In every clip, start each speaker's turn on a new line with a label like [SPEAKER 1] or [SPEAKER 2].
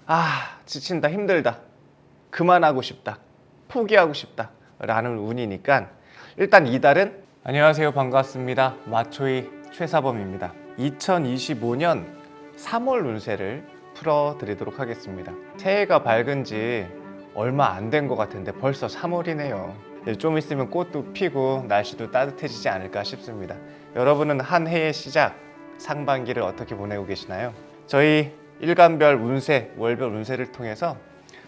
[SPEAKER 1] 아, 지친다, 힘들다, 그만하고 싶다, 포기하고 싶다 라는 운이니까 일단 이달은 안녕하세요, 반갑습니다. 마초이 최사범입니다. 2025년 3월 운세를 풀어드리도록 하겠습니다. 새해가 밝은 지 얼마 안 된 것 같은데 벌써 3월이네요. 좀 있으면 꽃도 피고 날씨도 따뜻해지지 않을까 싶습니다. 여러분은 한 해의 시작, 상반기를 어떻게 보내고 계시나요? 저희 일간별 운세, 월별 운세를 통해서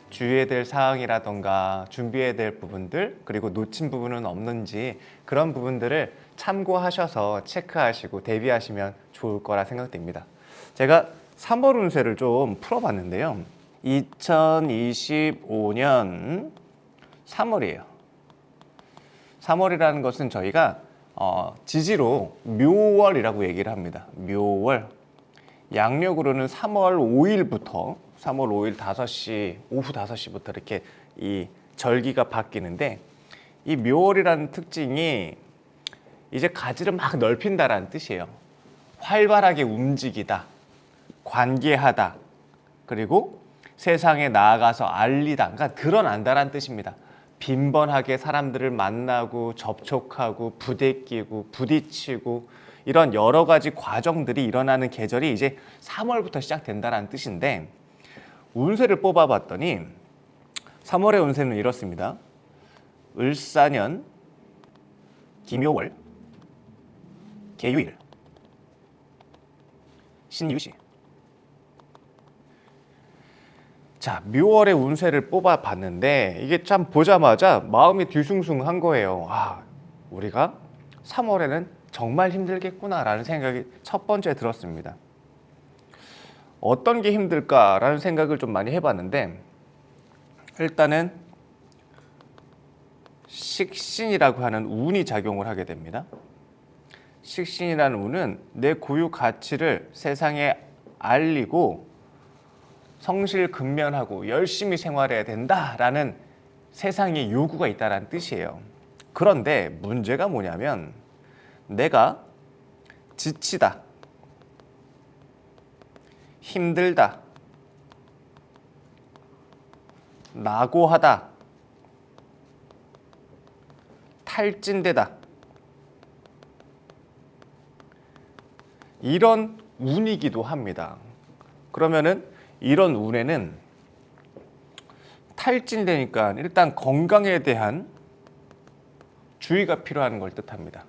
[SPEAKER 1] 주의해야 될 사항이라던가 준비해야 될 부분들, 그리고 놓친 부분은 없는지 그런 부분들을 참고하셔서 체크하시고 대비하시면 좋을 거라 생각됩니다. 제가 3월 운세를 좀 풀어봤는데요. 2025년 3월이에요. 3월이라는 것은 저희가 지지로 묘월이라고 얘기를 합니다. 묘월. 양력으로는 3월 5일부터 3월 5일 5시, 오후 5시부터 이렇게 이 절기가 바뀌는데, 이 묘월이라는 특징이 이제 가지를 막 넓힌다라는 뜻이에요. 활발하게 움직이다, 관계하다, 그리고 세상에 나아가서 알리다, 그러니까 드러난다라는 뜻입니다. 빈번하게 사람들을 만나고 접촉하고 부대끼고 부딪히고 이런 여러 가지 과정들이 일어나는 계절이 이제 3월부터 시작된다는 뜻인데, 운세를 뽑아봤더니 3월의 운세는 이렇습니다. 을사년, 기묘월, 계유일, 신유시. 자, 묘월의 운세를 뽑아봤는데 이게 참 보자마자 마음이 뒤숭숭한 거예요. 아, 우리가 3월에는 정말 힘들겠구나라는 생각이 첫 번째 들었습니다. 어떤 게 힘들까라는 생각을 좀 많이 해봤는데, 일단은 식신이라고 하는 운이 작용을 하게 됩니다. 식신이라는 운은 내 고유 가치를 세상에 알리고 성실근면하고 열심히 생활해야 된다라는 세상의 요구가 있다는 뜻이에요. 그런데 문제가 뭐냐면, 내가 지치다, 힘들다, 낙오하다, 탈진되다, 이런 운이기도 합니다. 그러면은 이런 운에는 탈진되니까 일단 건강에 대한 주의가 필요한 걸 뜻합니다.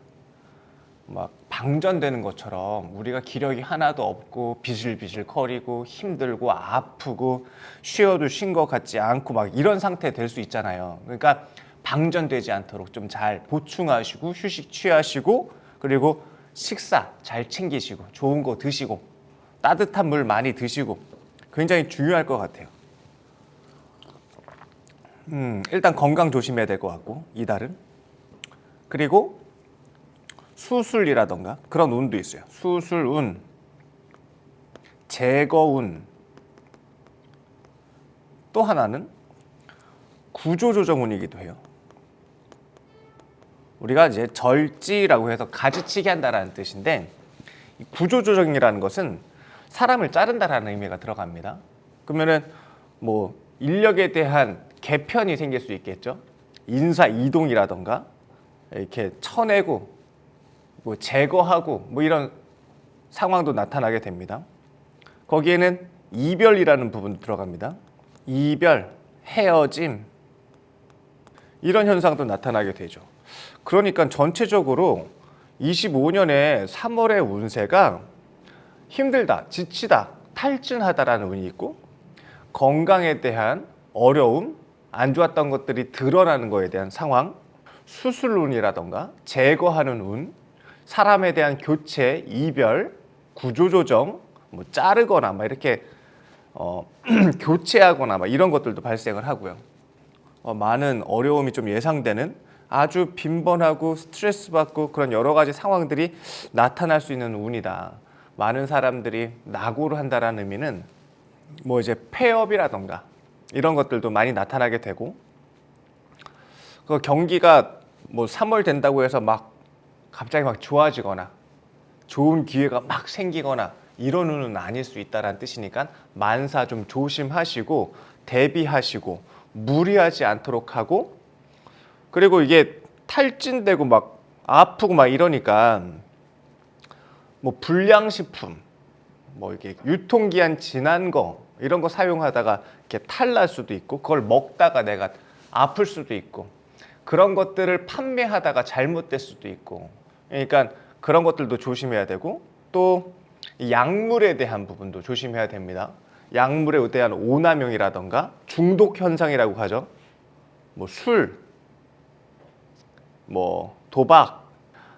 [SPEAKER 1] 막 방전되는 것처럼 우리가 기력이 하나도 없고 비실비실 거리고 힘들고 아프고 쉬어도 쉰 것 같지 않고 막 이런 상태 될 수 있잖아요. 그러니까 방전되지 않도록 좀 잘 보충하시고 휴식 취하시고, 그리고 식사 잘 챙기시고 좋은 거 드시고 따뜻한 물 많이 드시고 굉장히 중요할 것 같아요. 일단 건강 조심해야 될 것 같고, 이달은. 그리고 수술이라던가 그런 운도 있어요. 수술운, 제거운. 또 하나는 구조조정운이기도 해요. 우리가 이제 절지라고 해서 가지치기 한다라는 뜻인데, 구조조정이라는 것은 사람을 자른다라는 의미가 들어갑니다. 그러면은 뭐 인력에 대한 개편이 생길 수 있겠죠. 인사 이동이라던가 이렇게 쳐내고 뭐 제거하고 뭐 이런 상황도 나타나게 됩니다. 거기에는 이별이라는 부분도 들어갑니다. 이별, 헤어짐, 이런 현상도 나타나게 되죠. 그러니까 전체적으로 25년에 3월의 운세가 힘들다, 지치다, 탈진하다라는 운이 있고, 건강에 대한 어려움, 안 좋았던 것들이 드러나는 것에 대한 상황, 수술운이라던가 제거하는 운, 사람에 대한 교체, 이별, 구조조정, 뭐 자르거나 막 이렇게 교체하거나 막 이런 것들도 발생을 하고요. 많은 어려움이 좀 예상되는 아주 빈번하고 스트레스 받고 그런 여러 가지 상황들이 나타날 수 있는 운이다. 많은 사람들이 낙오를 한다는 의미는 뭐 이제 폐업이라던가 이런 것들도 많이 나타나게 되고, 그 경기가 뭐 3월 된다고 해서 막 갑자기 막 좋아지거나 좋은 기회가 막 생기거나 이런 운은 아닐 수 있다는 뜻이니까 만사 좀 조심하시고 대비하시고 무리하지 않도록 하고, 그리고 이게 탈진되고 막 아프고 막 이러니까 뭐 불량식품, 뭐 이게 유통기한 지난 거 이런 거 사용하다가 이렇게 탈날 수도 있고, 그걸 먹다가 내가 아플 수도 있고, 그런 것들을 판매하다가 잘못될 수도 있고, 그러니까 그런 것들도 조심해야 되고, 또 약물에 대한 부분도 조심해야 됩니다. 약물에 대한 오남용이라던가 중독 현상이라고 하죠. 뭐 술, 뭐 도박,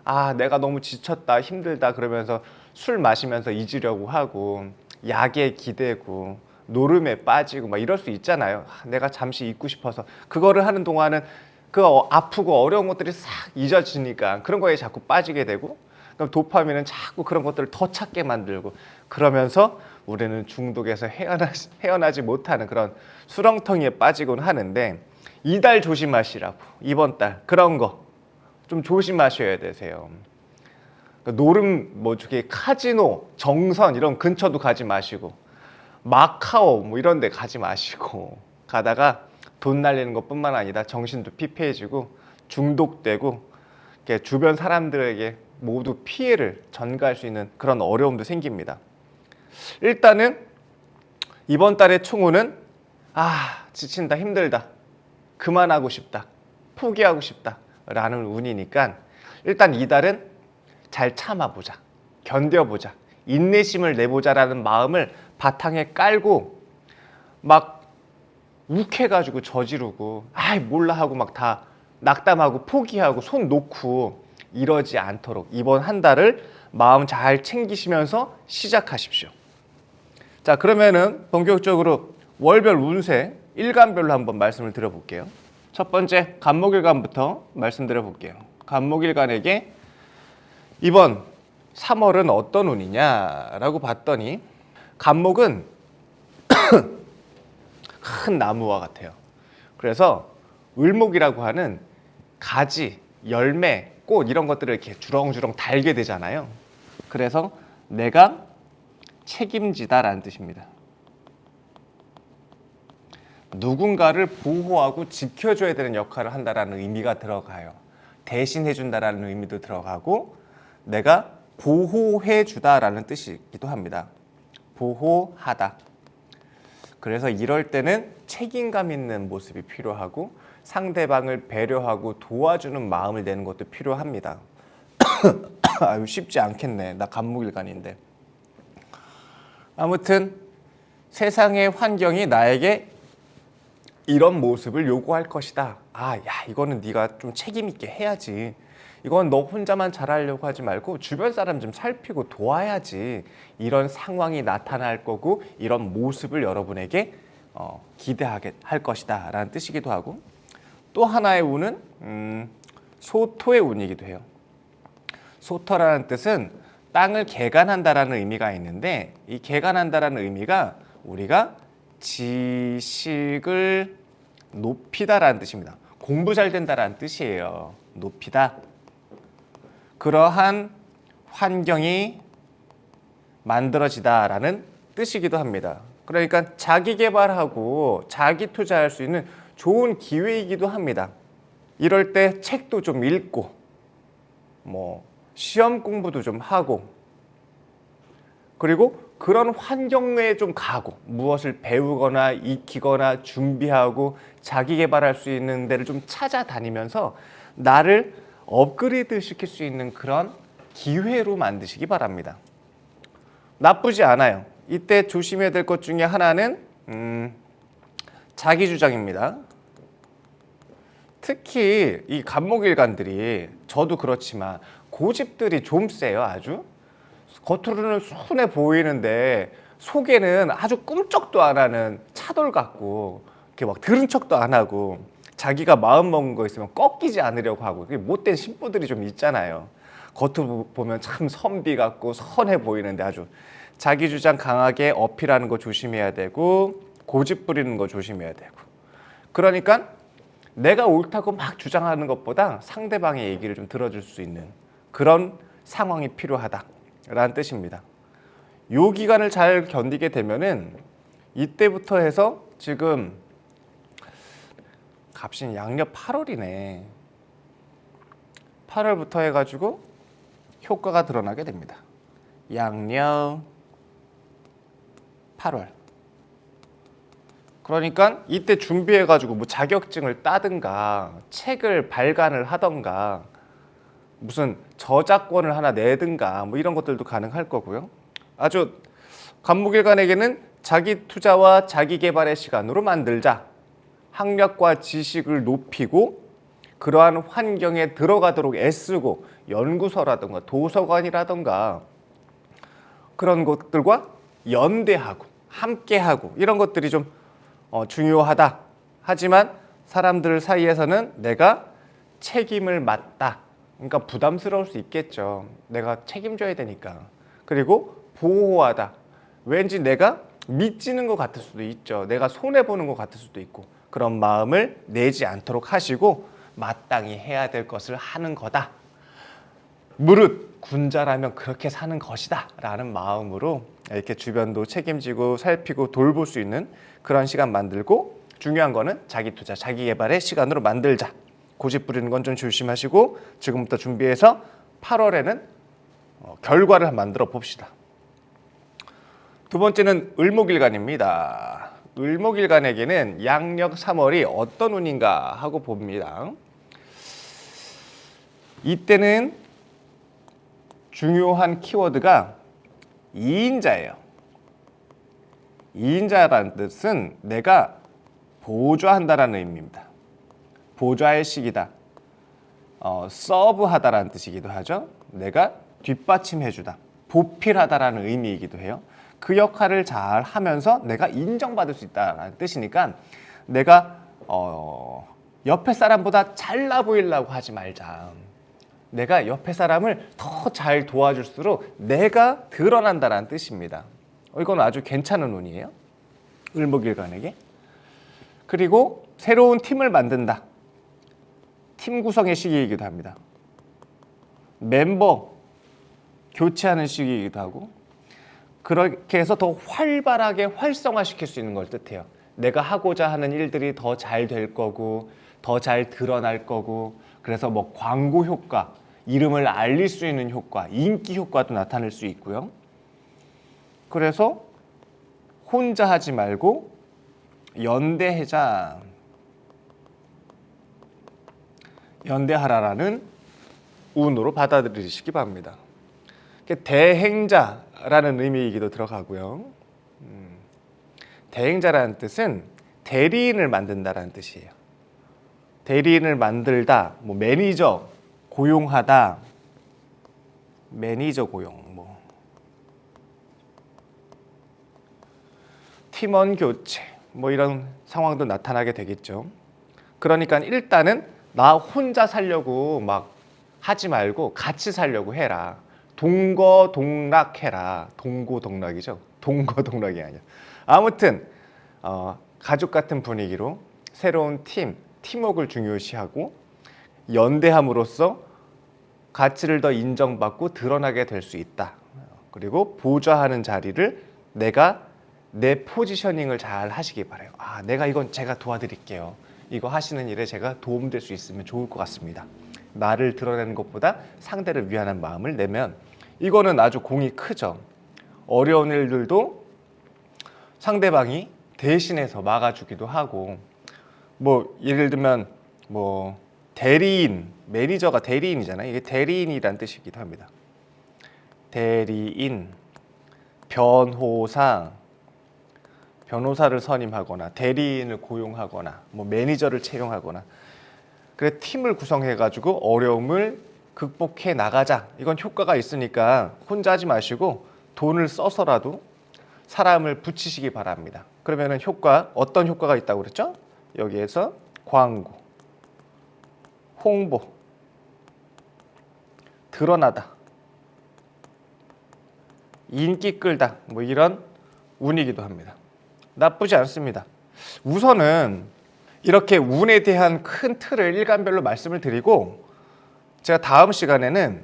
[SPEAKER 1] 아 내가 너무 지쳤다 힘들다 그러면서 술 마시면서 잊으려고 하고, 약에 기대고 노름에 빠지고 막 이럴 수 있잖아요. 내가 잠시 잊고 싶어서 그거를 하는 동안은 그 아프고 어려운 것들이 싹 잊어지니까 그런 거에 자꾸 빠지게 되고, 그럼 도파민은 자꾸 그런 것들을 더 찾게 만들고, 그러면서 우리는 중독에서 헤어나지 못하는 그런 수렁텅이에 빠지곤 하는데, 이달 조심하시라고. 이번 달 그런 거 좀 조심하셔야 되세요. 노름, 뭐 저기 카지노, 정선 이런 근처도 가지 마시고, 마카오 뭐 이런 데 가지 마시고, 가다가 돈 날리는 것뿐만 아니라 정신도 피폐해지고 중독되고, 이렇게 주변 사람들에게 모두 피해를 전가할 수 있는 그런 어려움도 생깁니다. 일단은 이번 달의 충운은 지친다 힘들다 그만하고 싶다 포기하고 싶다 라는 운이니까, 일단 이달은 잘 참아보자, 견뎌보자, 인내심을 내보자라는 마음을 바탕에 깔고, 막 욱해가지고 저지르고 몰라 하고 막 다 낙담하고 포기하고 손 놓고 이러지 않도록 이번 한 달을 마음 잘 챙기시면서 시작하십시오. 자, 그러면은 본격적으로 월별 운세 일간별로 한번 말씀을 드려볼게요. 첫 번째 간목일간부터 말씀드려 볼게요. 간목일간에게 이번 3월은 어떤 운이냐라고 봤더니, 간목은 큰 나무와 같아요. 그래서 을목이라고 하는 가지, 열매, 꽃 이런 것들을 이렇게 주렁주렁 달게 되잖아요. 그래서 내가 책임지다라는 뜻입니다. 누군가를 보호하고 지켜줘야 되는 역할을 한다라는 의미가 들어가요. 대신해준다라는 의미도 들어가고, 내가 보호해주다라는 뜻이기도 합니다. 보호하다. 그래서 이럴 때는 책임감 있는 모습이 필요하고, 상대방을 배려하고 도와주는 마음을 내는 것도 필요합니다. 아유, 쉽지 않겠네. 나 간목일간인데. 아무튼 세상의 환경이 나에게 이런 모습을 요구할 것이다. 이거는 네가 좀 책임 있게 해야지. 이건 너 혼자만 잘하려고 하지 말고 주변 사람 좀 살피고 도와야지. 이런 상황이 나타날 거고, 이런 모습을 여러분에게 기대하게 할 것이다 라는 뜻이기도 하고, 또 하나의 운은 소토의 운이기도 해요. 소토라는 뜻은 땅을 개간한다라는 의미가 있는데, 이 개간한다라는 의미가 우리가 지식을 높이다라는 뜻입니다. 공부 잘 된다라는 뜻이에요. 높이다. 그러한 환경이 만들어지다라는 뜻이기도 합니다. 그러니까 자기 개발하고 자기 투자할 수 있는 좋은 기회이기도 합니다. 이럴 때 책도 좀 읽고, 뭐 시험 공부도 좀 하고, 그리고 그런 환경에 좀 가고, 무엇을 배우거나 익히거나 준비하고 자기 개발할 수 있는 데를 좀 찾아다니면서 나를 업그레이드 시킬 수 있는 그런 기회로 만드시기 바랍니다. 나쁘지 않아요. 이때 조심해야 될 것 중에 하나는 자기주장입니다. 특히 이 간목일간들이, 저도 그렇지만 고집들이 좀 세요. 아주 겉으로는 순해 보이는데 속에는 아주 꿈쩍도 안 하는 차돌 같고, 이렇게 막 들은 척도 안 하고, 자기가 마음 먹은 거 있으면 꺾이지 않으려고 하고, 못된 신부들이 좀 있잖아요. 겉으로 보면 참 선비 같고 선해 보이는데 아주 자기 주장 강하게 어필하는 거 조심해야 되고, 고집 부리는 거 조심해야 되고. 그러니까 내가 옳다고 막 주장하는 것보다 상대방의 얘기를 좀 들어줄 수 있는 그런 상황이 필요하다라는 뜻입니다. 요 기간을 잘 견디게 되면은 이때부터 해서 지금 갑신 양력 8월이네. 8월부터 해가지고 효과가 드러나게 됩니다. 양력 8월. 그러니까 이때 준비해가지고 뭐 자격증을 따든가 책을 발간을 하던가 무슨 저작권을 하나 내든가 뭐 이런 것들도 가능할 거고요. 아주 간목일간에게는 자기 투자와 자기 개발의 시간으로 만들자. 학력과 지식을 높이고 그러한 환경에 들어가도록 애쓰고 연구소라든가 도서관이라든가 그런 것들과 연대하고 함께하고 이런 것들이 좀 중요하다. 하지만 사람들 사이에서는 내가 책임을 맡다. 그러니까 부담스러울 수 있겠죠. 내가 책임져야 되니까. 그리고 보호하다. 왠지 내가 미치는 것 같을 수도 있죠. 내가 손해보는 것 같을 수도 있고 그런 마음을 내지 않도록 하시고 마땅히 해야 될 것을 하는 거다. 무릇 군자라면 그렇게 사는 것이다 라는 마음으로 이렇게 주변도 책임지고 살피고 돌볼 수 있는 그런 시간 만들고 중요한 거는 자기 투자, 자기 개발의 시간으로 만들자. 고집 부리는 건 좀 조심하시고 지금부터 준비해서 8월에는 결과를 만들어 봅시다. 두 번째는 을목일간입니다. 을목일간에게는 양력 3월이 어떤 운인가 하고 봅니다. 이때는 중요한 키워드가 이인자예요. 이인자라는 뜻은 내가 보좌한다라는 의미입니다. 보좌의 시기다. 서브하다라는 뜻이기도 하죠. 내가 뒷받침해주다. 보필하다라는 의미이기도 해요. 그 역할을 잘 하면서 내가 인정받을 수 있다는 뜻이니까 내가 옆에 사람보다 잘나 보이려고 하지 말자. 내가 옆에 사람을 더 잘 도와줄수록 내가 드러난다는 뜻입니다. 이건 아주 괜찮은 운이에요. 을목일간에게. 그리고 새로운 팀을 만든다. 팀 구성의 시기이기도 합니다. 멤버 교체하는 시기이기도 하고 그렇게 해서 더 활발하게 활성화시킬 수 있는 걸 뜻해요. 내가 하고자 하는 일들이 더 잘 될 거고 더 잘 드러날 거고 그래서 뭐 광고 효과, 이름을 알릴 수 있는 효과, 인기 효과도 나타낼 수 있고요. 그래서 혼자 하지 말고 연대하자. 연대하라라는 운으로 받아들이시기 바랍니다. 대행자라는 의미이기도 들어가고요. 대행자라는 뜻은 대리인을 만든다라는 뜻이에요. 대리인을 만들다, 뭐 매니저 고용하다, 매니저 고용, 뭐 팀원 교체, 뭐 이런 상황도 나타나게 되겠죠. 그러니까 일단은 나 혼자 살려고 막 하지 말고 같이 살려고 해라. 동거동락해라. 동고동락이죠. 동거동락이 아니야. 아무튼 가족 같은 분위기로 새로운 팀워크를 중요시하고 연대함으로써 가치를 더 인정받고 드러나게 될 수 있다. 그리고 보좌하는 자리를 내가 내 포지셔닝을 잘 하시기 바라요. 내가 이건 제가 도와드릴게요. 이거 하시는 일에 제가 도움될 수 있으면 좋을 것 같습니다. 나를 드러내는 것보다 상대를 위하는 마음을 내면 이거는 아주 공이 크죠. 어려운 일들도 상대방이 대신해서 막아주기도 하고 뭐 예를 들면 뭐 대리인, 매니저가 대리인이잖아요. 이게 대리인이란 뜻이기도 합니다. 대리인, 변호사, 변호사를 선임하거나 대리인을 고용하거나 뭐 매니저를 채용하거나 그래 팀을 구성해 가지고 어려움을 극복해 나가자. 이건 효과가 있으니까 혼자 하지 마시고 돈을 써서라도 사람을 붙이시기 바랍니다. 그러면은 어떤 효과가 있다고 그랬죠? 여기에서 광고, 홍보, 드러나다, 인기 끌다 뭐 이런 운이기도 합니다. 나쁘지 않습니다. 우선은 이렇게 운에 대한 큰 틀을 일간별로 말씀을 드리고 제가 다음 시간에는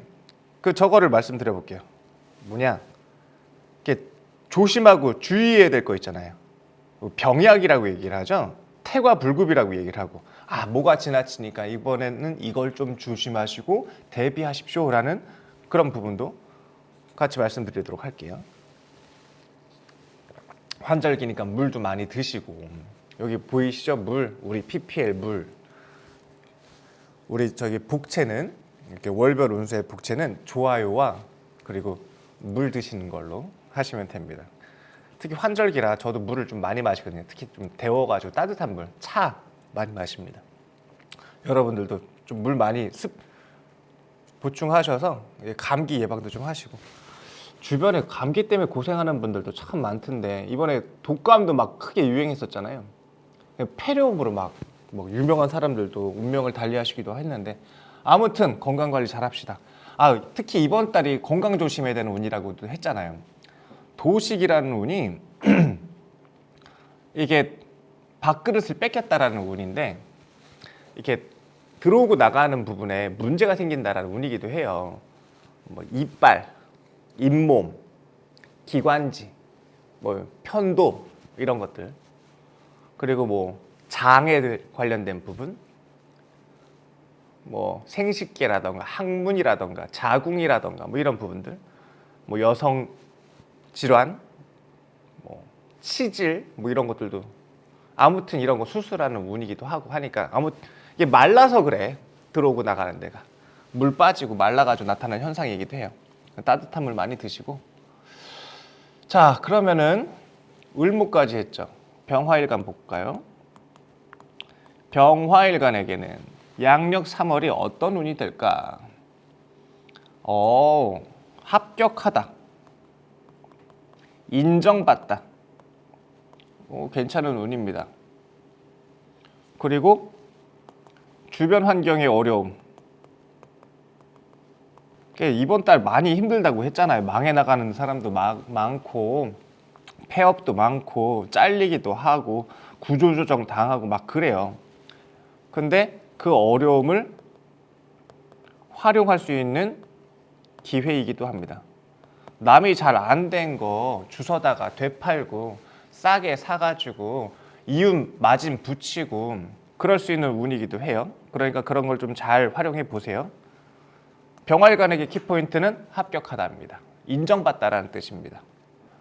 [SPEAKER 1] 저거를 말씀드려 볼게요. 뭐냐? 이렇게 조심하고 주의해야 될 거 있잖아요. 병약이라고 얘기를 하죠. 태과불급이라고 얘기를 하고, 뭐가 지나치니까 이번에는 이걸 좀 조심하시고 대비하십시오라는 그런 부분도 같이 말씀드리도록 할게요. 환절기니까 물도 많이 드시고, 여기 보이시죠? 물, 우리 PPL 물. 우리 저기 복채는, 이렇게 월별 운수의 복채는 좋아요와 그리고 물 드시는 걸로 하시면 됩니다. 특히 환절기라 저도 물을 좀 많이 마시거든요. 특히 좀 데워가지고 따뜻한 물, 차 많이 마십니다. 여러분들도 좀 물 많이 보충하셔서 감기 예방도 좀 하시고. 주변에 감기 때문에 고생하는 분들도 참 많던데, 이번에 독감도 막 크게 유행했었잖아요. 폐렴으로 막 유명한 사람들도 운명을 달리하시기도 했는데, 아무튼 건강관리 잘 합시다. 특히 이번 달이 건강 조심해야 되는 운이라고도 했잖아요. 도식이라는 운이 이게 밥그릇을 뺏겼다라는 운인데, 이렇게 들어오고 나가는 부분에 문제가 생긴다라는 운이기도 해요. 이빨, 잇몸, 기관지, 편도 이런 것들, 그리고 장에 관련된 부분, 생식기라던가 항문이라던가 자궁이라던가 이런 부분들, 여성 질환, 치질 이런 것들도 아무튼 이런 거 수술하는 운이기도 하고 하니까, 이게 말라서 그래. 들어오고 나가는 데가 물 빠지고 말라가지고 나타나는 현상이기도 해요. 따뜻한 물 많이 드시고. 자, 그러면은 을목까지 했죠. 병화일간 볼까요? 병화일간에게는 양력 3월이 어떤 운이 될까? 합격하다, 인정받다, 괜찮은 운입니다. 그리고 주변 환경의 어려움, 이번 달 많이 힘들다고 했잖아요. 망해 나가는 사람도 많고, 폐업도 많고, 잘리기도 하고, 구조조정 당하고 막 그래요. 근데 그 어려움을 활용할 수 있는 기회이기도 합니다. 남이 잘 안 된 거 주워다가 되팔고 싸게 사가지고 이윤 마진 붙이고 그럴 수 있는 운이기도 해요. 그러니까 그런 걸 좀 잘 활용해 보세요. 병화일간에게 키포인트는 합격하다입니다. 인정받다라는 뜻입니다.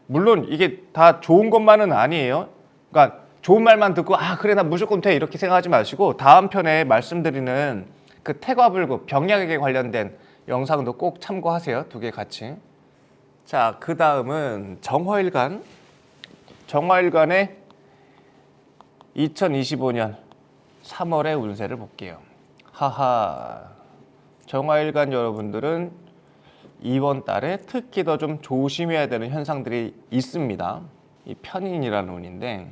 [SPEAKER 1] 물론 이게 다 좋은 것만은 아니에요. 그러니까 좋은 말만 듣고 그래 나 무조건 돼 이렇게 생각하지 마시고, 다음 편에 말씀드리는 그 태과불급 병약에 관련된 영상도 꼭 참고하세요. 두 개 같이. 자, 그 다음은 정화일간. 정화일간의 2025년 3월의 운세를 볼게요. 정화일간 여러분들은 이번 달에 특히 더 좀 조심해야 되는 현상들이 있습니다. 이 편인이라는 운인데,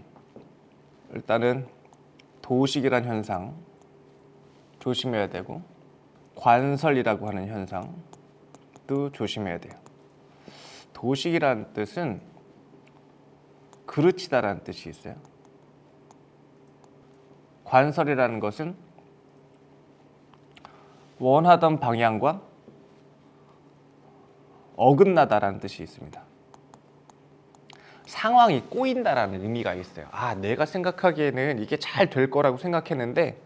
[SPEAKER 1] 일단은 도식이라는 현상 조심해야 되고, 관설이라고 하는 현상도 조심해야 돼요. 도식이라는 뜻은 그르치다라는 뜻이 있어요. 관설이라는 것은 원하던 방향과 어긋나다라는 뜻이 있습니다. 상황이 꼬인다라는 의미가 있어요. 내가 생각하기에는 이게 잘 될 거라고 생각했는데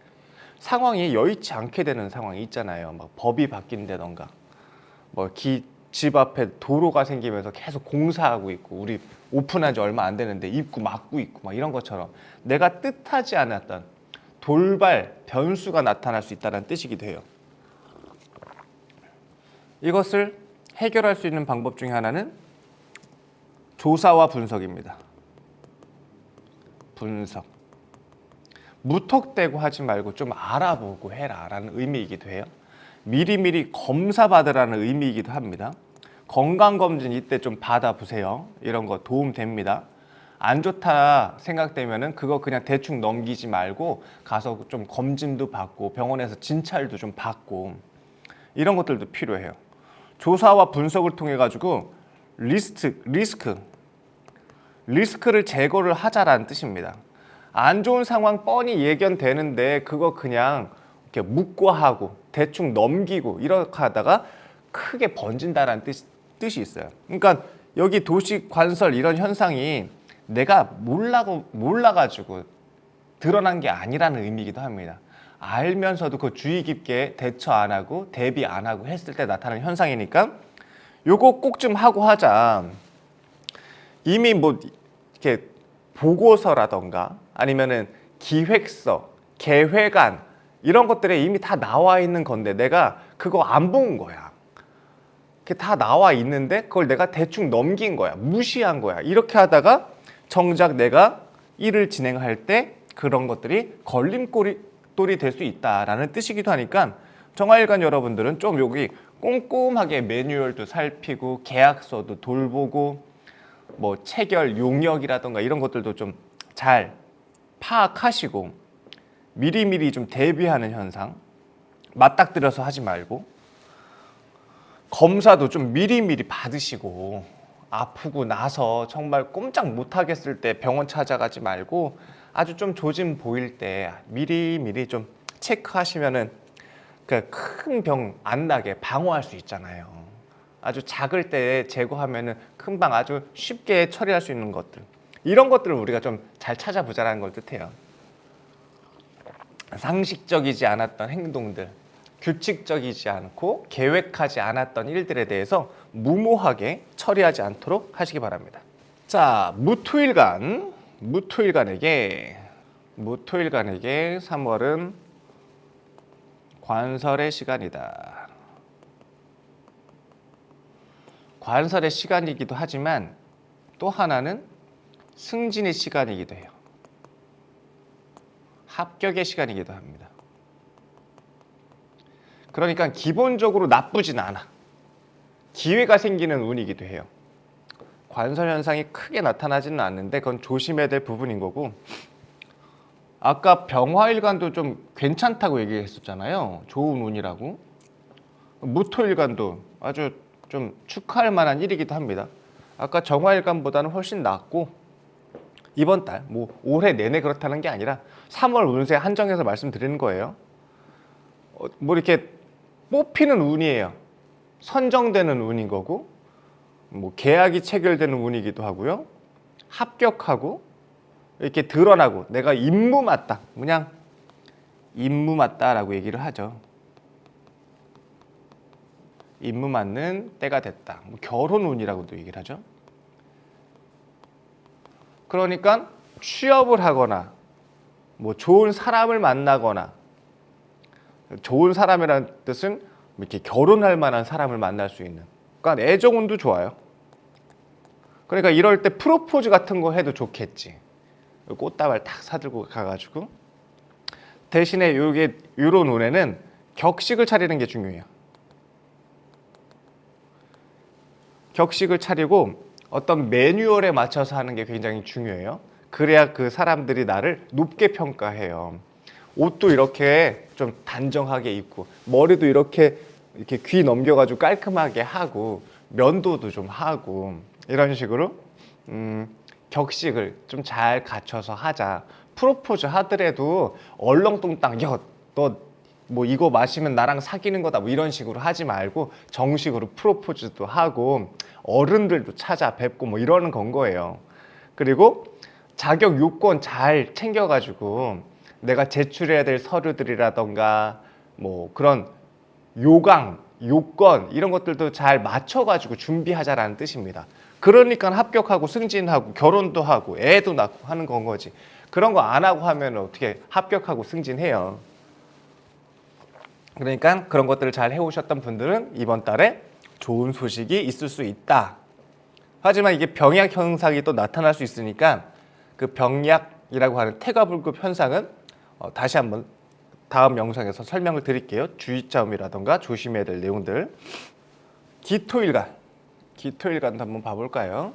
[SPEAKER 1] 상황이 여의치 않게 되는 상황이 있잖아요. 막 법이 바뀐다던가, 집 앞에 도로가 생기면서 계속 공사하고 있고, 우리 오픈한 지 얼마 안 되는데 입구 막고 있고 막 이런 것처럼 내가 뜻하지 않았던 돌발 변수가 나타날 수 있다는 뜻이기도 해요. 이것을 해결할 수 있는 방법 중에 하나는 조사와 분석입니다. 분석. 무턱대고 하지 말고 좀 알아보고 해라라는 의미이기도 해요. 미리미리 검사 받으라는 의미이기도 합니다. 건강검진 이때 좀 받아보세요. 이런 거 도움 됩니다. 안 좋다 생각되면은 그거 그냥 대충 넘기지 말고 가서 좀 검진도 받고 병원에서 진찰도 좀 받고 이런 것들도 필요해요. 조사와 분석을 통해 가지고 리스크를 제거를 하자라는 뜻입니다. 안 좋은 상황 뻔히 예견되는데 그거 그냥 이렇게 묵과하고 대충 넘기고 이렇게 하다가 크게 번진다라는 뜻이 있어요. 그러니까 여기 도식 관설 이런 현상이 내가 몰라가지고 드러난 게 아니라는 의미이기도 합니다. 알면서도 그 주의 깊게 대처 안 하고 대비 안 하고 했을 때 나타나는 현상이니까 요거 꼭 좀 하고 하자. 이미 뭐 이렇게 보고서라던가 아니면은 기획서, 계획안 이런 것들에 이미 다 나와 있는 건데 내가 그거 안 본 거야. 그게 다 나와 있는데 그걸 내가 대충 넘긴 거야. 무시한 거야. 이렇게 하다가 정작 내가 일을 진행할 때 그런 것들이 걸림돌이 될 수 있다라는 뜻이기도 하니까 정화일관 여러분들은 좀 여기 꼼꼼하게 매뉴얼도 살피고 계약서도 돌보고 뭐 체결 용역이라던가 이런 것들도 좀 잘 파악하시고 미리미리 좀 대비하는 현상 맞닥뜨려서 하지 말고 검사도 좀 미리미리 받으시고 아프고 나서 정말 꼼짝 못하겠을 때 병원 찾아가지 말고 아주 좀 조짐 보일 때 미리미리 좀 체크하시면은 그 큰 병 안 나게 방어할 수 있잖아요. 아주 작을 때 제거하면은 금방 아주 쉽게 처리할 수 있는 것들 이런 것들을 우리가 좀 잘 찾아보자라는 걸 뜻해요. 상식적이지 않았던 행동들, 규칙적이지 않고 계획하지 않았던 일들에 대해서 무모하게 처리하지 않도록 하시기 바랍니다. 자, 무토일간에게 3월은 관설의 시간이다. 관설의 시간이기도 하지만 또 하나는 승진의 시간이기도 해요. 합격의 시간이기도 합니다. 그러니까 기본적으로 나쁘진 않아. 기회가 생기는 운이기도 해요. 관설 현상이 크게 나타나지는 않는데 그건 조심해야 될 부분인 거고 아까 병화일간도 좀 괜찮다고 얘기했었잖아요. 좋은 운이라고. 무토일간도 아주 좀 축하할 만한 일이기도 합니다. 아까 정화일간보다는 훨씬 낫고 이번 달, 뭐 올해 내내 그렇다는 게 아니라 3월 운세 한정해서 말씀드리는 거예요. 뭐 이렇게 뽑히는 운이에요. 선정되는 운인 거고 뭐 계약이 체결되는 운이기도 하고요. 합격하고 이렇게 드러나고 내가 임무 맞다. 그냥 임무 맞다라고 얘기를 하죠. 임무 맞는 때가 됐다. 뭐 결혼 운이라고도 얘기를 하죠. 그러니까 취업을 하거나 뭐 좋은 사람을 만나거나 좋은 사람이라는 뜻은 이렇게 결혼할 만한 사람을 만날 수 있는 그러니까 애정운도 좋아요. 그러니까 이럴 때 프로포즈 같은 거 해도 좋겠지. 꽃다발 탁 사들고 가가지고 대신에 요게 요런 운에는 격식을 차리는 게 중요해요. 격식을 차리고 어떤 매뉴얼에 맞춰서 하는 게 굉장히 중요해요. 그래야 그 사람들이 나를 높게 평가해요. 옷도 이렇게 좀 단정하게 입고 머리도 이렇게 귀 넘겨가지고 깔끔하게 하고 면도도 좀 하고 이런 식으로 격식을 좀 잘 갖춰서 하자. 프로포즈 하더라도 얼렁뚱땅 너 뭐 이거 마시면 나랑 사귀는 거다 뭐 이런 식으로 하지 말고 정식으로 프로포즈도 하고 어른들도 찾아뵙고 뭐 이러는 건 거예요. 그리고 자격 요건 잘 챙겨가지고 내가 제출해야 될 서류들이라던가 뭐 그런 요강, 요건 이런 것들도 잘 맞춰가지고 준비하자라는 뜻입니다. 그러니까 합격하고 승진하고 결혼도 하고 애도 낳고 하는 건 거지. 그런 거 안 하고 하면 어떻게 합격하고 승진해요. 그러니까 그런 것들을 잘 해오셨던 분들은 이번 달에 좋은 소식이 있을 수 있다. 하지만 이게 병약 현상이 또 나타날 수 있으니까 그 병약이라고 하는 태가불급 현상은 다시 한번 다음 영상에서 설명을 드릴게요. 주의점이라던가 조심해야 될 내용들. 기토일간도 한번 봐볼까요?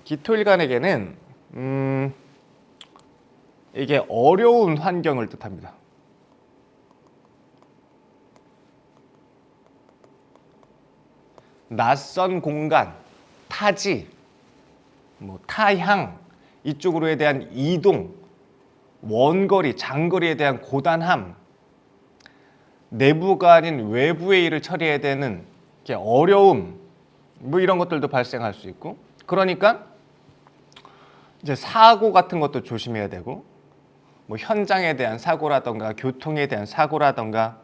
[SPEAKER 1] 기토일간에게는 이게 어려운 환경을 뜻합니다. 낯선 공간, 타지, 뭐 타향 이쪽으로에 대한 이동, 원거리, 장거리에 대한 고단함, 내부가 아닌 외부의 일을 처리해야 되는 어려움, 뭐 이런 것들도 발생할 수 있고, 그러니까 이제 사고 같은 것도 조심해야 되고, 뭐 현장에 대한 사고라던가 교통에 대한 사고라던가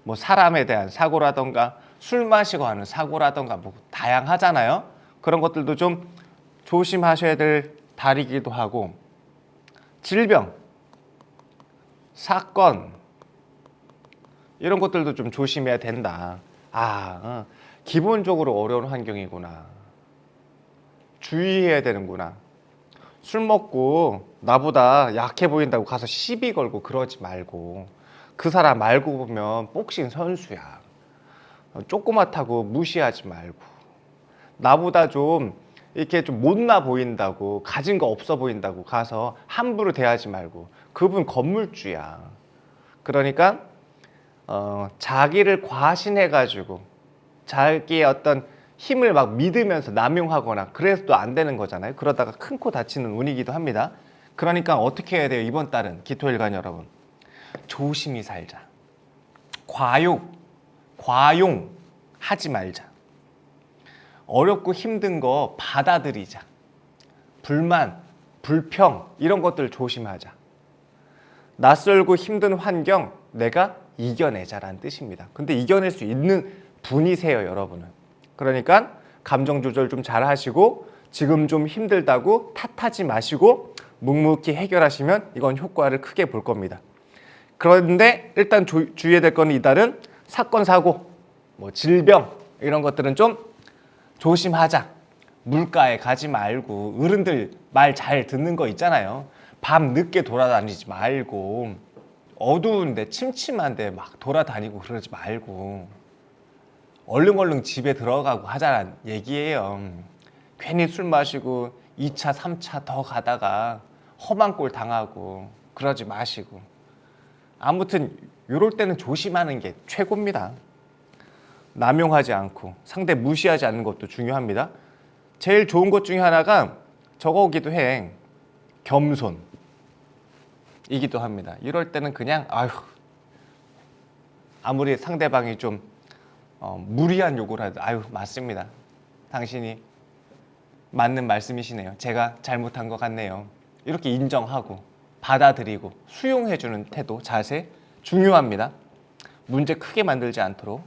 [SPEAKER 1] 뭐 사람에 대한 사고라던가 술 마시고 하는 사고라던가 뭐 다양하잖아요. 그런 것들도 좀 조심하셔야 될 달이기도 하고, 질병, 사건 이런 것들도 좀 조심해야 된다. 기본적으로 어려운 환경이구나. 주의해야 되는구나. 술 먹고 나보다 약해 보인다고 가서 시비 걸고 그러지 말고, 그 사람 알고 보면 복싱 선수야. 조그맣다고 무시하지 말고, 나보다 좀 이렇게 좀 못나 보인다고, 가진 거 없어 보인다고 가서 함부로 대하지 말고, 그분 건물주야. 그러니까 자기를 과신해가지고 자기의 어떤 힘을 막 믿으면서 남용하거나 그래서도 안 되는 거잖아요. 그러다가 큰 코 다치는 운이기도 합니다. 그러니까 어떻게 해야 돼요? 이번 달은 기토일간 여러분, 조심히 살자. 과용 하지 말자. 어렵고 힘든 거 받아들이자. 불만, 불평 이런 것들 조심하자. 낯설고 힘든 환경 내가 이겨내자라는 뜻입니다. 근데 이겨낼 수 있는 분이세요, 여러분은. 그러니까 감정 조절 좀 잘 하시고, 지금 좀 힘들다고 탓하지 마시고 묵묵히 해결하시면 이건 효과를 크게 볼 겁니다. 그런데 일단 주의해야 될 거는 이달은 사건, 사고, 뭐 질병 이런 것들은 좀 조심하자. 물가에 가지 말고, 어른들 말 잘 듣는 거 있잖아요. 밤 늦게 돌아다니지 말고, 어두운데 침침한데 막 돌아다니고 그러지 말고, 얼른 집에 들어가고 하자는 얘기예요. 괜히 술 마시고 2차, 3차 더 가다가 험한 꼴 당하고 그러지 마시고. 아무튼 이럴 때는 조심하는 게 최고입니다. 남용하지 않고 상대 무시하지 않는 것도 중요합니다. 제일 좋은 것 중에 하나가 저거기도 해. 겸손이기도 합니다. 이럴 때는 그냥 아무리 상대방이 좀 무리한 요구를 하도 맞습니다. 당신이 맞는 말씀이시네요. 제가 잘못한 것 같네요. 이렇게 인정하고 받아들이고 수용해주는 태도, 자세 중요합니다. 문제 크게 만들지 않도록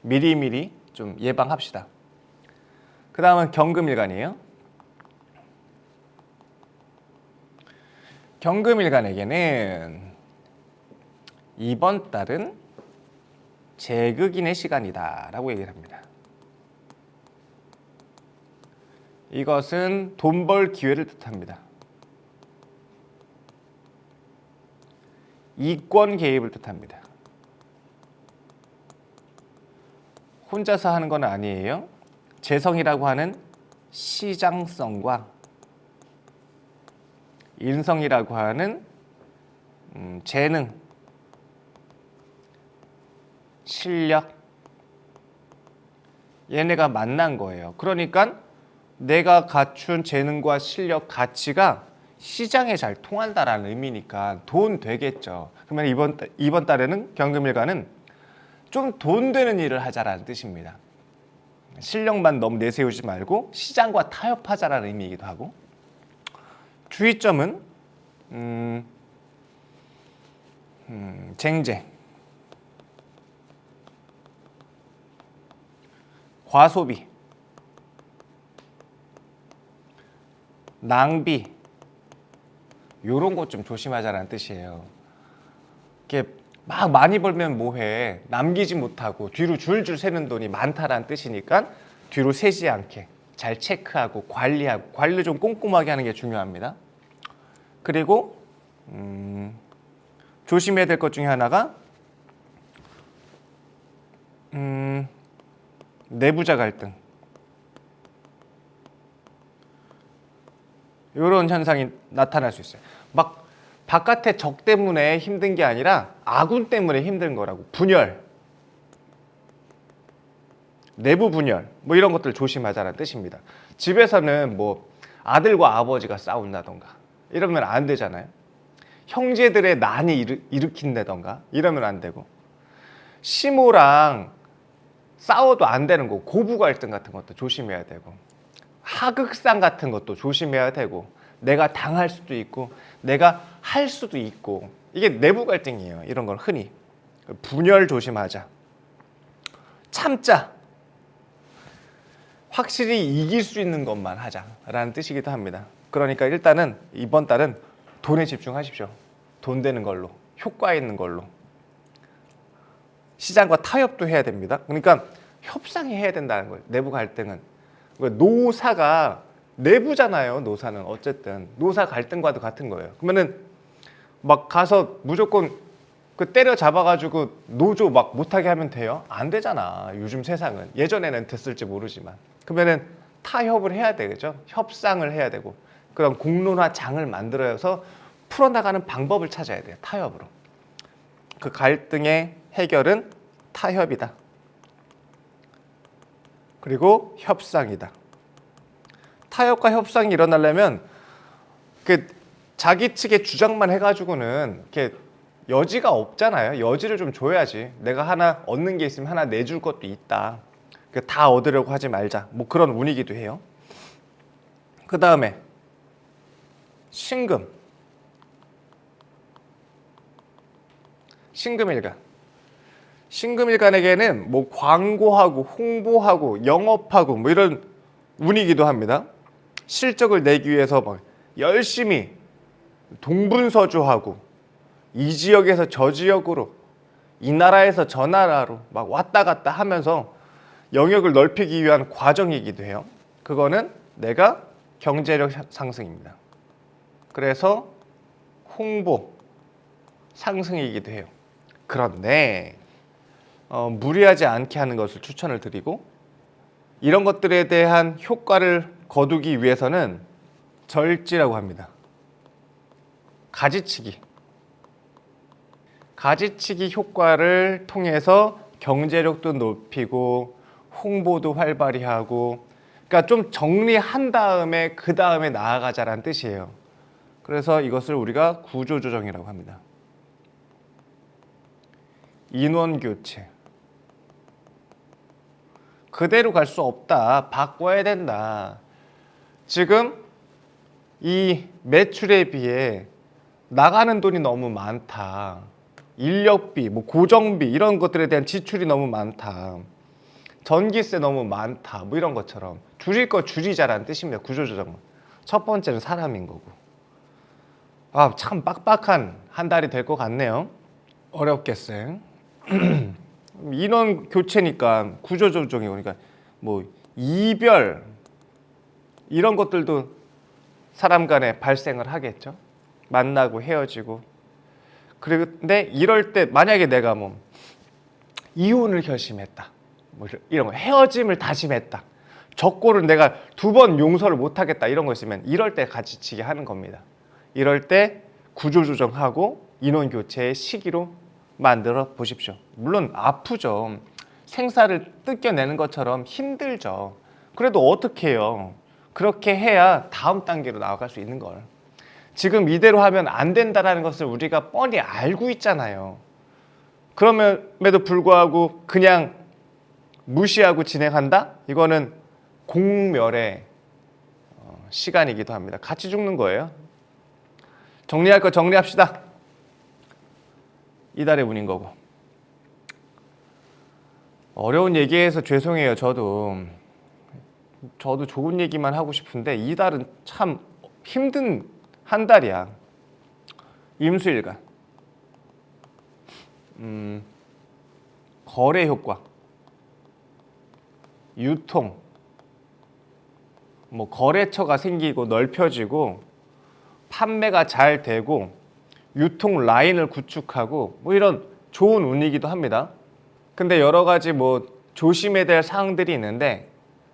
[SPEAKER 1] 미리미리 좀 예방합시다. 그 다음은 경금일간이에요. 경금일간에게는 이번 달은 재극인의 시간이다 라고 얘기를 합니다. 이것은 돈 벌 기회를 뜻합니다. 이권 개입을 뜻합니다. 혼자서 하는 건 아니에요. 재성이라고 하는 시장성과 인성이라고 하는 재능, 실력, 얘네가 만난 거예요. 그러니까 내가 갖춘 재능과 실력, 가치가 시장에 잘 통한다라는 의미니까 돈 되겠죠. 그러면 이번 달에는 경금일간은 좀 돈 되는 일을 하자라는 뜻입니다. 실력만 너무 내세우지 말고 시장과 타협하자라는 의미이기도 하고, 주의점은 쟁제, 과소비, 낭비 요런 것 좀 조심하자라는 뜻이에요. 이렇게 막 많이 벌면 뭐해, 남기지 못하고 뒤로 줄줄 새는 돈이 많다라는 뜻이니까 뒤로 새지 않게 잘 체크하고 관리 좀 꼼꼼하게 하는 게 중요합니다. 그리고 조심해야 될 것 중에 하나가 내부자 갈등, 이런 현상이 나타날 수 있어요. 막 바깥의 적 때문에 힘든 게 아니라 아군 때문에 힘든 거라고. 분열, 내부 분열 뭐 이런 것들 조심하자는 뜻입니다. 집에서는 뭐 아들과 아버지가 싸운다던가 이러면 안 되잖아요. 형제들의 난이 일으킨다던가 이러면 안 되고, 시모랑 싸워도 안 되는 거, 고부 갈등 같은 것도 조심해야 되고, 하극상 같은 것도 조심해야 되고, 내가 당할 수도 있고, 내가 할 수도 있고, 이게 내부 갈등이에요. 이런 건 흔히. 분열 조심하자. 참자. 확실히 이길 수 있는 것만 하자라는 뜻이기도 합니다. 그러니까 일단은 이번 달은 돈에 집중하십시오. 돈 되는 걸로, 효과 있는 걸로. 시장과 타협도 해야 됩니다. 그러니까 협상해야 된다는 거예요. 내부 갈등은. 노사가 내부잖아요. 노사는 어쨌든 노사 갈등과도 같은 거예요. 그러면은 막 가서 무조건 그 때려 잡아가지고 노조 막 못하게 하면 돼요? 안 되잖아. 요즘 세상은. 예전에는 됐을지 모르지만. 그러면은 타협을 해야 되겠죠. 협상을 해야 되고 그런 공론화장을 만들어서 풀어나가는 방법을 찾아야 돼요. 타협으로. 그 갈등의 해결은 타협이다. 그리고 협상이다. 타협과 협상이 일어나려면 그 자기 측의 주장만 해가지고는 이렇게 여지가 없잖아요. 여지를 좀 줘야지. 내가 하나 얻는 게 있으면 하나 내줄 것도 있다. 다 얻으려고 하지 말자. 뭐 그런 운이기도 해요. 그 다음에 신금. 신금일간. 신금일간에게는 뭐 광고하고 홍보하고 영업하고 뭐 이런 운이기도 합니다. 실적을 내기 위해서 막 열심히 동분서주하고 이 지역에서 저 지역으로 이 나라에서 저 나라로 막 왔다 갔다 하면서 영역을 넓히기 위한 과정이기도 해요. 그거는 내가 경제력 상승입니다. 그래서 홍보 상승이기도 해요. 그런데 무리하지 않게 하는 것을 추천을 드리고 이런 것들에 대한 효과를 거두기 위해서는 절지라고 합니다. 가지치기. 가지치기 효과를 통해서 경제력도 높이고 홍보도 활발히 하고 그러니까 좀 정리한 다음에 그 다음에 나아가자라는 뜻이에요. 그래서 이것을 우리가 구조조정이라고 합니다. 인원교체. 그대로 갈 수 없다. 바꿔야 된다. 지금 이 매출에 비해 나가는 돈이 너무 많다. 인력비, 뭐 고정비 이런 것들에 대한 지출이 너무 많다. 전기세 너무 많다. 뭐 이런 것처럼 줄일 거 줄이자라는 뜻입니다. 구조조정은. 첫 번째는 사람인 거고. 아, 참 빡빡한 한 달이 될 것 같네요. 어렵겠어요. 인원 교체니까 구조조정이고 그러니까 뭐 이별 이런 것들도 사람 간에 발생을 하겠죠. 만나고 헤어지고. 그런데 이럴 때 만약에 내가 뭐 이혼을 결심했다. 뭐 이런 거 헤어짐을 다짐했다. 적고를 내가 2번 용서를 못 하겠다. 이런 거 있으면 이럴 때 가지치기 하는 겁니다. 이럴 때 구조조정하고 인원 교체의 시기로 만들어 보십시오. 물론 아프죠. 생사를 뜯겨내는 것처럼 힘들죠. 그래도 어떻게 해요? 그렇게 해야 다음 단계로 나아갈 수 있는 걸. 지금 이대로 하면 안 된다는 것을 우리가 뻔히 알고 있잖아요. 그럼에도 불구하고 그냥 무시하고 진행한다? 이거는 공멸의 시간이기도 합니다. 같이 죽는 거예요. 정리할 거 정리합시다. 이달의 운인 거고. 어려운 얘기해서 죄송해요. 저도 좋은 얘기만 하고 싶은데 이달은 참 힘든 한 달이야. 임수일간. 거래 효과, 유통, 뭐 거래처가 생기고 넓혀지고 판매가 잘 되고 유통 라인을 구축하고 뭐 이런 좋은 운이기도 합니다. 근데 여러 가지 뭐 조심해야 될 사항들이 있는데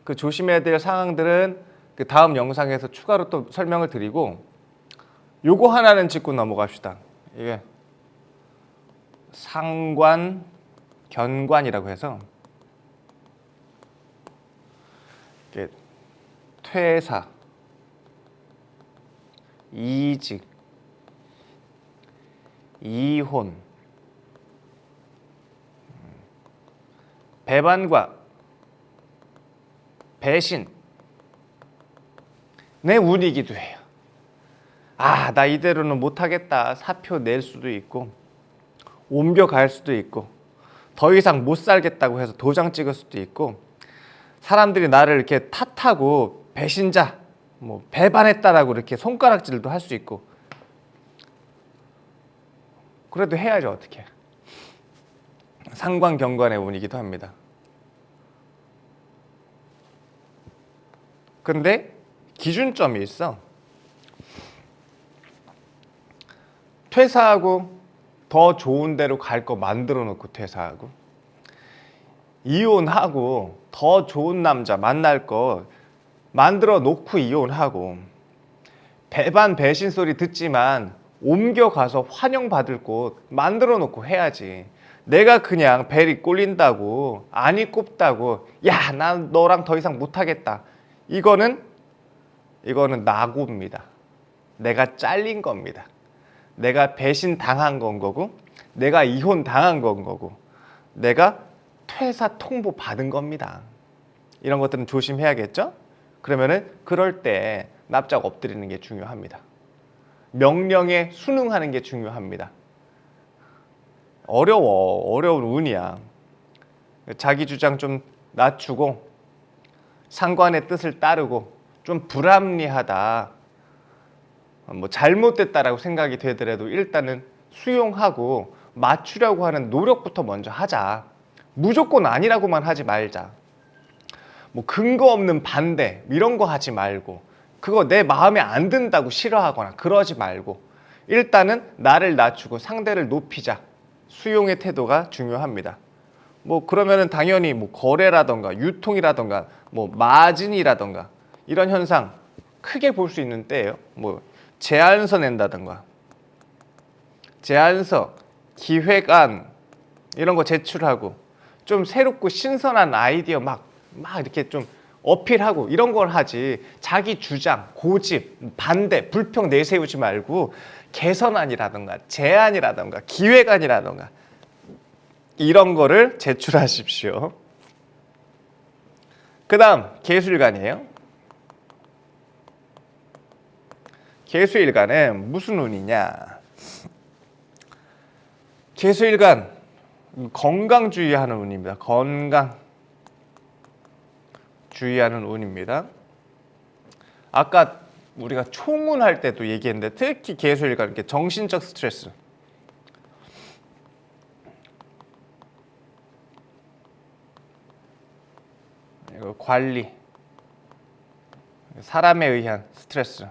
[SPEAKER 1] 그 조심해야 될 사항들은 그 다음 영상에서 추가로 또 설명을 드리고 요거 하나는 짚고 넘어갑시다. 이게 상관, 견관이라고 해서 이게 퇴사, 이직, 이혼, 배반과 배신 내 운이기도 해요. 아, 나 이대로는 못하겠다. 사표 낼 수도 있고 옮겨갈 수도 있고 더 이상 못 살겠다고 해서 도장 찍을 수도 있고 사람들이 나를 이렇게 탓하고 배신자, 뭐 배반했다라고 이렇게 손가락질도 할 수 있고 그래도 해야죠. 어떻게. 상관경관의 운이기도 합니다. 근데 기준점이 있어. 퇴사하고 더 좋은 데로 갈 거 만들어 놓고 퇴사하고 이혼하고 더 좋은 남자 만날 거 만들어 놓고 이혼하고 배반 배신 소리 듣지만 옮겨가서 환영받을 곳 만들어 놓고 해야지. 내가 그냥 벨이 꼴린다고 안이 꼽다고 야, 난 너랑 더 이상 못하겠다. 이거는 낙오입니다. 내가 잘린 겁니다. 내가 배신 당한 건 거고 내가 이혼 당한 건 거고 내가 퇴사 통보 받은 겁니다. 이런 것들은 조심해야겠죠? 그러면은 그럴 때 납작 엎드리는 게 중요합니다. 명령에 순응하는 게 중요합니다. 어려운 운이야. 자기 주장 좀 낮추고 상관의 뜻을 따르고 좀 불합리하다, 뭐 잘못됐다라고 생각이 되더라도 일단은 수용하고 맞추려고 하는 노력부터 먼저 하자. 무조건 아니라고만 하지 말자. 뭐 근거 없는 반대 이런 거 하지 말고 그거 내 마음에 안 든다고 싫어하거나 그러지 말고 일단은 나를 낮추고 상대를 높이자. 수용의 태도가 중요합니다. 뭐 그러면은 당연히 뭐 거래라던가 유통이라던가 뭐 마진이라던가 이런 현상 크게 볼 수 있는 때예요. 뭐 제안서 낸다던가 제안서, 기획안 이런 거 제출하고 좀 새롭고 신선한 아이디어 막 이렇게 좀 어필하고 이런 걸 하지. 자기 주장, 고집, 반대, 불평 내세우지 말고 개선안이라던가 제안이라던가 기획안이라던가 이런 거를 제출하십시오. 그 다음 개수일간이에요. 개수일간은 무슨 운이냐? 개수일간 건강 주의하는 운입니다. 건강 주의하는 운입니다. 아까 우리가 총운 할 때도 얘기했는데 특히 개수일간 이렇게 정신적 스트레스, 이거 관리, 사람에 의한 스트레스,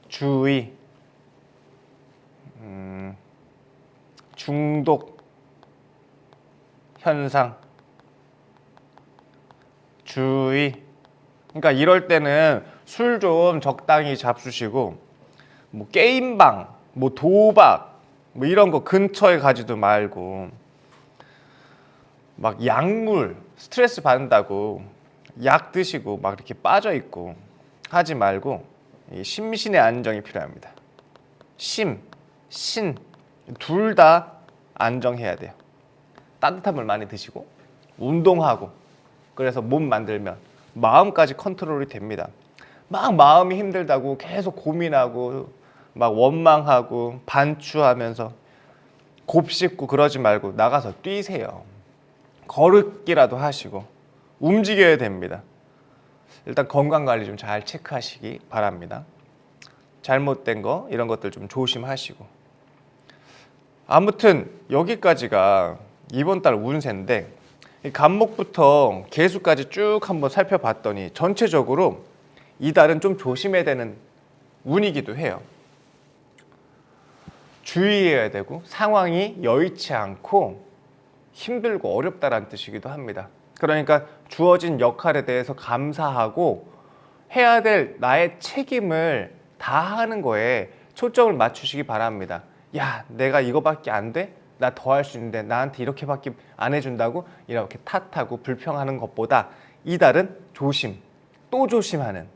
[SPEAKER 1] 주의, 중독 현상, 주의. 그러니까 이럴 때는 술 좀 적당히 잡수시고 뭐 게임방, 뭐 도박 뭐 이런 거 근처에 가지도 말고 막 약물 스트레스 받는다고 약 드시고 막 이렇게 빠져 있고 하지 말고 이 심신의 안정이 필요합니다. 심, 신 둘 다 안정해야 돼요. 따뜻한 물 많이 드시고 운동하고 그래서 몸 만들면 마음까지 컨트롤이 됩니다. 막 마음이 힘들다고 계속 고민하고 막 원망하고 반추하면서 곱씹고 그러지 말고 나가서 뛰세요. 걸으기라도 하시고 움직여야 됩니다. 일단 건강관리 좀 잘 체크하시기 바랍니다. 잘못된 거 이런 것들 좀 조심하시고. 아무튼 여기까지가 이번 달 운세인데 간목부터 개수까지 쭉 한번 살펴봤더니 전체적으로 이달은 좀 조심해야 되는 운이기도 해요. 주의해야 되고 상황이 여의치 않고 힘들고 어렵다라는 뜻이기도 합니다. 그러니까 주어진 역할에 대해서 감사하고 해야 될 나의 책임을 다하는 거에 초점을 맞추시기 바랍니다. 야, 내가 이거밖에 안 돼? 나 더 할 수 있는데 나한테 이렇게밖에 안 해준다고 이렇게 탓하고 불평하는 것보다 이달은 조심, 또 조심하는,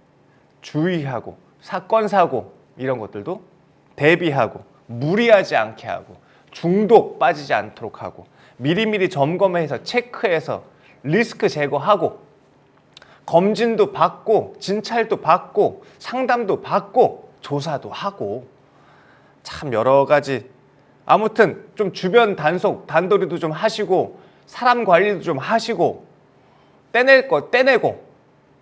[SPEAKER 1] 주의하고 사건 사고 이런 것들도 대비하고 무리하지 않게 하고 중독 빠지지 않도록 하고 미리미리 점검해서 체크해서 리스크 제거하고 검진도 받고 진찰도 받고 상담도 받고 조사도 하고 참 여러 가지 아무튼 좀 주변 단속 단도리도 좀 하시고 사람 관리도 좀 하시고 떼낼 거 떼내고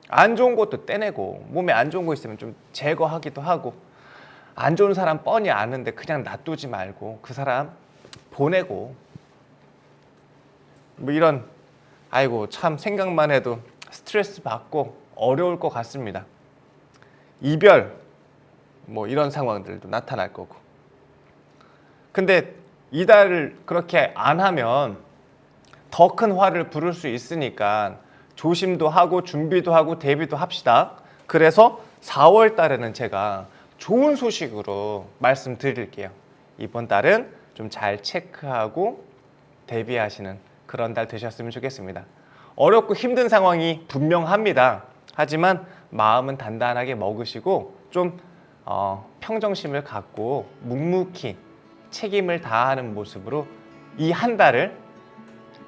[SPEAKER 1] 안 좋은 것도 떼내고 몸에 안 좋은 거 있으면 좀 제거하기도 하고 안 좋은 사람 뻔히 아는데 그냥 놔두지 말고 그 사람 보내고 뭐 이런 아이고 참 생각만 해도 스트레스 받고 어려울 것 같습니다. 이별 뭐 이런 상황들도 나타날 거고 근데 이달을 그렇게 안 하면 더 큰 화를 부를 수 있으니까 조심도 하고 준비도 하고 대비도 합시다. 그래서 4월 달에는 제가 좋은 소식으로 말씀드릴게요. 이번 달은 좀 잘 체크하고 대비하시는 그런 달 되셨으면 좋겠습니다. 어렵고 힘든 상황이 분명합니다. 하지만 마음은 단단하게 먹으시고 좀 평정심을 갖고 묵묵히 책임을 다하는 모습으로 이 한 달을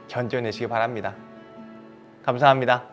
[SPEAKER 1] 견뎌내시기 바랍니다. 감사합니다.